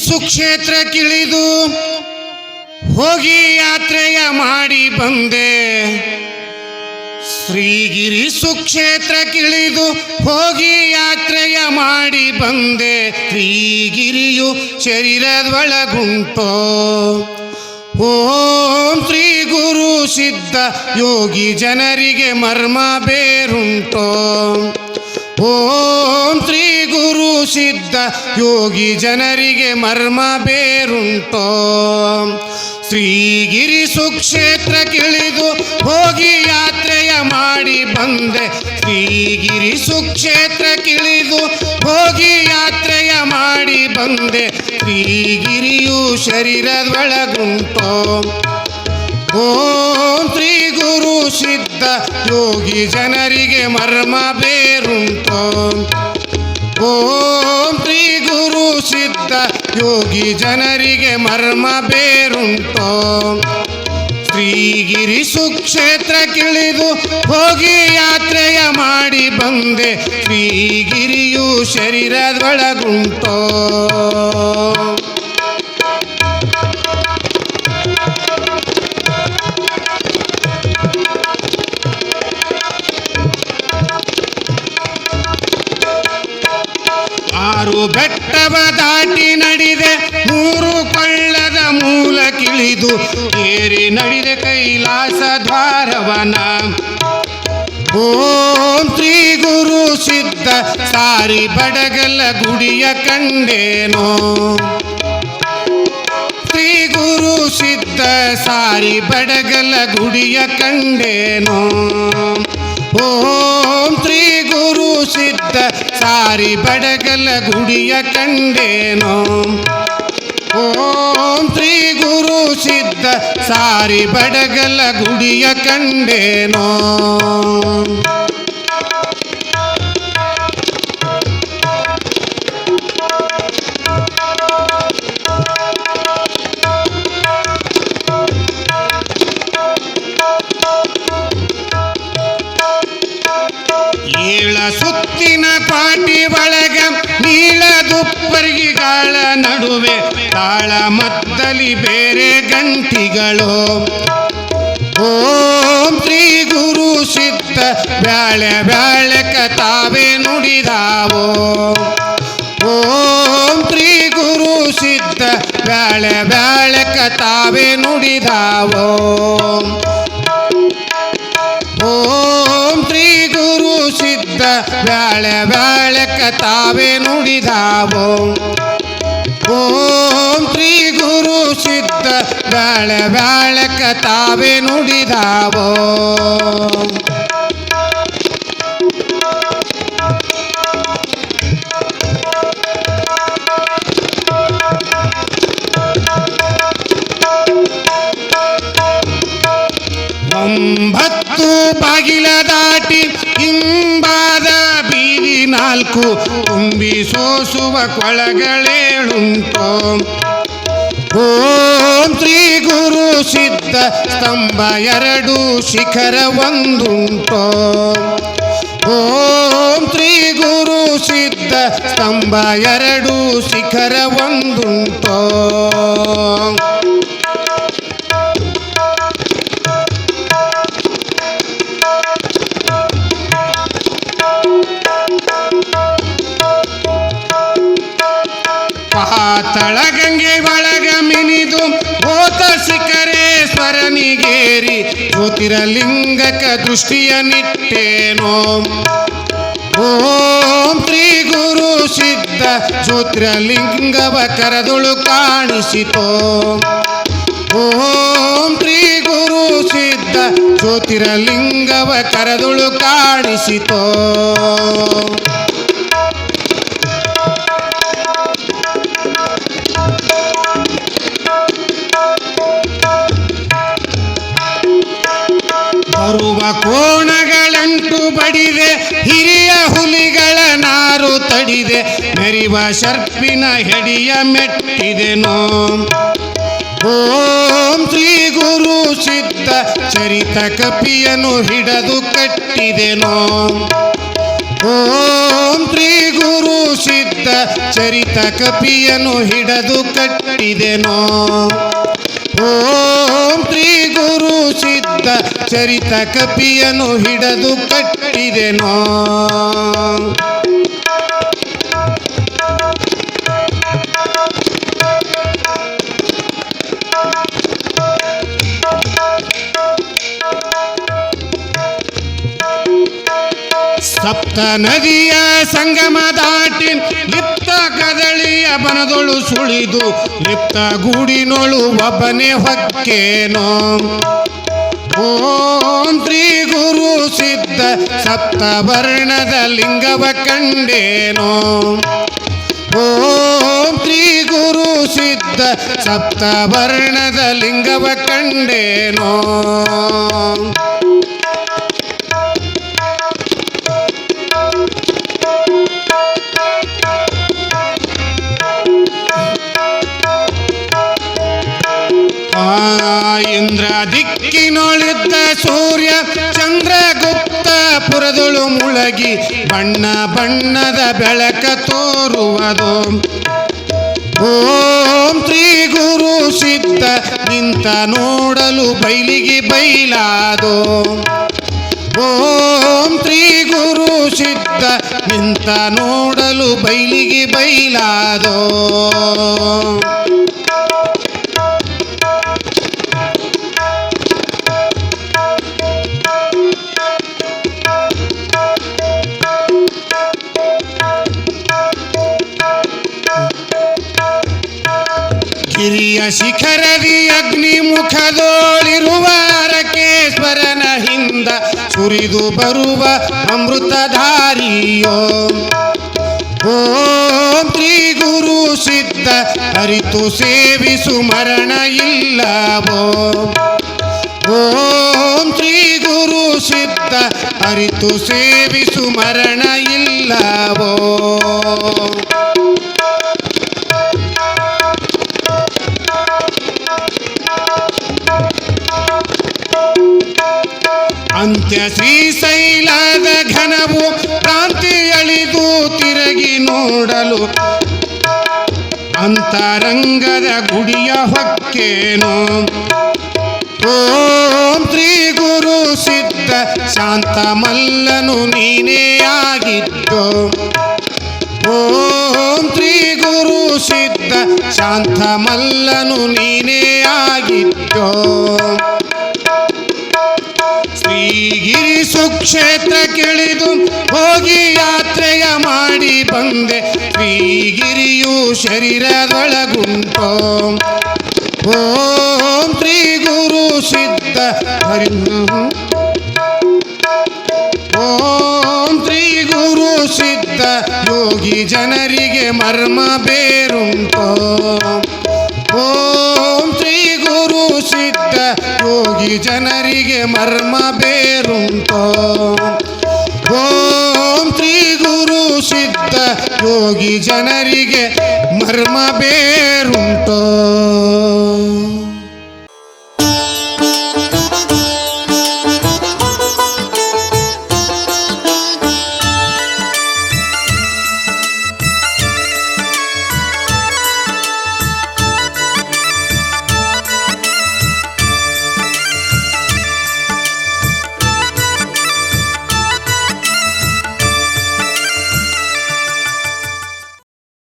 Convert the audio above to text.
ಸುಕ್ಷೇತ್ರಕ್ಕಿಳಿದು ಹೋಗಿ ಯಾತ್ರೆಯ ಮಾಡಿ ಬಂದೆ. ಶ್ರೀಗಿರಿ ಸುಕ್ಷೇತ್ರಕ್ಕಿಳಿದು ಹೋಗಿ ಯಾತ್ರೆಯ ಮಾಡಿ ಬಂದೆ. ಶ್ರೀಗಿರಿಯು ಶರೀರದೊಳಗುಂಟೋ. ಓಂ ಶ್ರೀ ಗುರು ಸಿದ್ಧ ಯೋಗಿ ಜನರಿಗೆ ಮರ್ಮ ಬೇರುಂಟೋ. ಓಂ ಶ್ರೀ ಗುರು ಸಿದ್ಧ ಯೋಗಿ ಜನರಿಗೆ ಮರ್ಮ ಬೇರುಂಟೋ. ಶ್ರೀಗಿರಿ ಸುಕ್ಷೇತ್ರಕ್ಕಿಳಿದು ಹೋಗಿ ಯಾತ್ರೆಯ ಮಾಡಿ ಬಂದೆ. ಶ್ರೀಗಿರಿ ಸುಕ್ಷೇತ್ರಕ್ಕಿಳಿದು ಹೋಗಿ ಯಾತ್ರೆಯ ಮಾಡಿ ಬಂದೆ. ಶ್ರೀಗಿರಿಯು ಶರೀರದೊಳಗುಂಟೋ. ಓಂ ಶ್ರೀ ಗುರು ಸಿದ್ಧ ಯೋಗಿ ಜನರಿಗೆ ಮರ್ಮ ಬೇರುಂಟೋ. ಓಂ ಶ್ರೀ ಗುರು ಸಿದ್ಧ ಯೋಗಿ ಜನರಿಗೆ ಮರ್ಮ ಬೇರುಂಟೋ. ಶ್ರೀಗಿರಿ ಸುಕ್ಷೇತ್ರಕ್ಕಿಳಿದು ಹೋಗಿ ಯಾತ್ರೆಯ ಮಾಡಿ ಬಂದೆ. ಶ್ರೀಗಿರಿಯು ಶರೀರದೊಳಗುಂಟೋ. ಆರು ಬೆಟ್ಟವ ದಾಟಿ ನಡೆದೆ, ಮೂರು ಕೊಳ್ಳದ ಮೂಲ ಕಿಳಿದು ಏರಿ ನಡೆದೆ ಕೈಲಾಸ ದ್ವಾರವನ. ಓಂ ಶ್ರೀ ಗುರು ಸಿದ್ಧ ಸಾರಿ ಬಡಗಲ ಗುಡಿಯ ಕಂಡೇನೋ. ಶ್ರೀ ಗುರು ಸಿದ್ಧ ಸಾರಿ ಬಡಗಲ ಗುಡಿಯ ಕಂಡೇನೋ. ಓಂ ಶ್ರೀ ಗುರು ಸಿದ್ಧ ಸಾರಿ ಬಡಗಲ ಗುಡಿಯ ಕಂಡೇನೋ. ಓಂ ಶ್ರೀ ಗುರು ಸಿದ್ಧ ಸಾರಿ ಬಡಗಲ ಗುಡಿಯ ಕಂಡೇನೋ. ಏಳ ಸುತ್ತಿನ ಪಾಟಿ ಒಳಗ ನೀಳದುಪ್ಪರಿಗಳ ನಡುವೆ ತಾಳ ಮದ್ದಲಿ ಬೇರೆ ಗಂಟಿಗಳು. ಓಂ ಶ್ರೀ ಗುರು ಸಿದ್ಧ ಬ್ಯಾಳೆ ಬ್ಯಾಳೆಕ ತಾವೇ ನುಡಿದಾವೋ. ಓಂ ಶ್ರೀ ಗುರು ಸಿದ್ಧ ಬ್ಯಾಳೆ ಬ್ಯಾಳೆಕ ತಾವೇ ನುಡಿದಾವೋ. ಓಂ ಶ್ರೀ ಗುರು ಸಿದ್ಧ ಬ್ಯಾಳೆ ಬ್ಯಾಳೆಕ ತಾವೇ ನುಡಿದಾವೋ. ಓಂ ಶ್ರೀ ಗುರು ಸಿದ್ಧ ಬ್ಯಾಳೆ ಬ್ಯಾಳೆಕ ತಾವೇ ನುಡಿದಾವೋ. ಒಂಬತ್ತು ಬಾಗಿಲ ದಾಟಿ ಹಿಂಬಾದ ಬೀದಿ ನಾಲ್ಕು ತುಂಬಿ ಸೋಸುವ ಕೊಳಗಳೇಳುಂಟೋ. ಓಂ ಶ್ರೀ ಗುರು ಸಿದ್ಧ ಸ್ತಂಭ ಎರಡು ಶಿಖರ ಒಂದುಂಟೋ. ಓಂ ಶ್ರೀ ಗುರು ಸಿದ್ಧ ಸ್ತಂಭ ಎರಡು ಶಿಖರ ಒಂದುಂಟೋ. ಪಾತಾಳಗಂಗೆ ಒಳಗ ಮಿನಿದು ಹೋತ ಶಿಖರೇಶ್ವರನಿಗೇರಿ ಜ್ಯೋತಿರ್ಲಿಂಗಕ ದೃಷ್ಟಿಯ ನಿಟ್ಟೇನೋ. ಓಂ ಶ್ರೀ ಗುರು ಸಿದ್ಧ ಜ್ಯೋತಿರ್ಲಿಂಗವ ಕರದೊಳು ಕಾಣಿಸಿತೋ. ಓಂ ಶ್ರೀ ಗುರು ಸಿದ್ಧ ಜ್ಯೋತಿರ್ಲಿಂಗವ ಕರದೊಳು ಕಾಣಿಸಿತೋ. ಬರುವ ಕೋಣಗಳಂಟು ಬಡಿದೆ, ಹಿರಿಯ ಹುಲಿಗಳ ನಾರು ತಡಿದೆ, ಮೆರಿವ ಶರ್ಪಿನ ಹೆಡಿಯ ಮೆಟ್ಟಿದೆನೋ. ಓಂ ಶ್ರೀ ಗುರು ಸಿದ್ಧ ಚರಿತ ಕಪಿಯನ್ನು ಹಿಡದು ಕಟ್ಟಿದೆನೋ. ಓಂ ಶ್ರೀ ಗುರು ಸಿದ್ಧ ಚರಿತ ಕಪಿಯನ್ನು ಹಿಡಿದು ಕಟ್ಟಿದೆನೋ. ಓಂ ಶ್ರೀ ಗುರು ಸಿದ್ಧ ಚರಿತ ಕಪಿಯನ್ನು ಹಿಡಿದು ಕಟ್ಟಿದೆನೋ. ಸಪ್ತ ನದಿಯ ಸಂಗಮ ದಾಟಿ ಲಿಪ್ತ ಕದಳಿಯ ಬನದೊಳು ಸುಳಿದು ಲಿಪ್ತ ಗೂಡಿನೊಳು ಒಬ್ಬನೇ ಹೊಕ್ಕೇನೋ. ಓಂ ಶ್ರೀ ಗುರು ಸಿದ್ಧ ಸಪ್ತ ವರ್ಣದ ಲಿಂಗವ ಕಂಡೇನೋ. ಓಂ ಶ್ರೀ ಗುರು ಸಿದ್ಧ ಸಪ್ತ ವರ್ಣದ ಲಿಂಗವ ಕಂಡೇನೋ. ಇಂದ್ರ ದಿಕ್ಕಿನೊಳಿದ್ದ ಸೂರ್ಯ ಚಂದ್ರಗುಪ್ತಪುರದೊಳು ಮುಳಗಿ ಬಣ್ಣ ಬಣ್ಣದ ಬೆಳಕ ತೋರುವುದು. ಓಂ ಶ್ರೀ ಗುರು ಸಿದ್ಧ ನಿಂತ ನೋಡಲು ಬೈಲಿಗೆ ಬೈಲಾದೋ. ಓಂ ಶ್ರೀ ಗುರು ಸಿದ್ಧ ನಿಂತ ನೋಡಲು ಬೈಲಿಗೆ ಬೈಲಾದೋ. ಗಿರಿಯ ಶಿಖರದಿ ಅಗ್ನಿ ಮುಖದೋಳಿರುವ ರಕೇಶ್ವರನ ಹಿಂದ ಸುರಿದು ಬರುವ ಅಮೃತಧಾರಿಯೋ. ಓಂ ಶ್ರೀ ಗುರು ಸಿದ್ಧ ಅರಿತು ಸೇವಿಸು ಮರಣ ಇಲ್ಲವೋ. ಓಂ ಶ್ರೀ ಗುರು ಸಿದ್ಧ ಅರಿತು ಸೇವಿಸು ಮರಣ ಇಲ್ಲವೋ. ಅಂತ್ಯ ಶ್ರೀಶೈಲದ ಘನವು ಕ್ರಾಂತಿ ಅಳಿದು ತಿರುಗಿ ನೋಡಲು ಅಂತರಂಗದ ಗುಡಿಯ ಹೊಕ್ಕೇನೋ. ಓಂ ಶ್ರೀ ಗುರು ಸಿದ್ಧ ಶಾಂತ ಮಲ್ಲನು ನೀನೇ ಆಗಿದ್ದೋ. ಓಂ ಶ್ರೀ ಗುರು ಸಿದ್ಧ ಶಾಂತ ಮಲ್ಲನು ನೀನೇ ಆಗಿದ್ದೋ. ಶ್ರೀಗಿರಿ ಸುಕ್ಷೇತ್ರ ಕೆಳಿದು ಹೋಗಿ ಯಾತ್ರೆಯ ಮಾಡಿ ಬಂದೆ ಶ್ರೀಗಿರಿಯು ಶರೀರದೊಳಗುಂಟೋ. ಓಂ ಶ್ರೀ ಗುರು ಸಿದ್ಧ ಹರಿ. ಓಂ ಶ್ರೀ ಗುರು ಸಿದ್ಧ ಯೋಗಿ ಜನರಿಗೆ ಮರ್ಮ ಬೇರುಂಟೋ. ಓಂ ಶ್ರೀ ಗುರು ಸಿದ್ಧ ಯೋಗಿ ಜನರಿಗೆ ಮರ್ಮ ಬೇರುಂಟೋ. ಓಂ ಶ್ರೀ ಗುರು ಸಿದ್ಧ ಯೋಗಿ ಜನರಿಗೆ ಮರ್ಮ ಬೇರುಂಟೋ.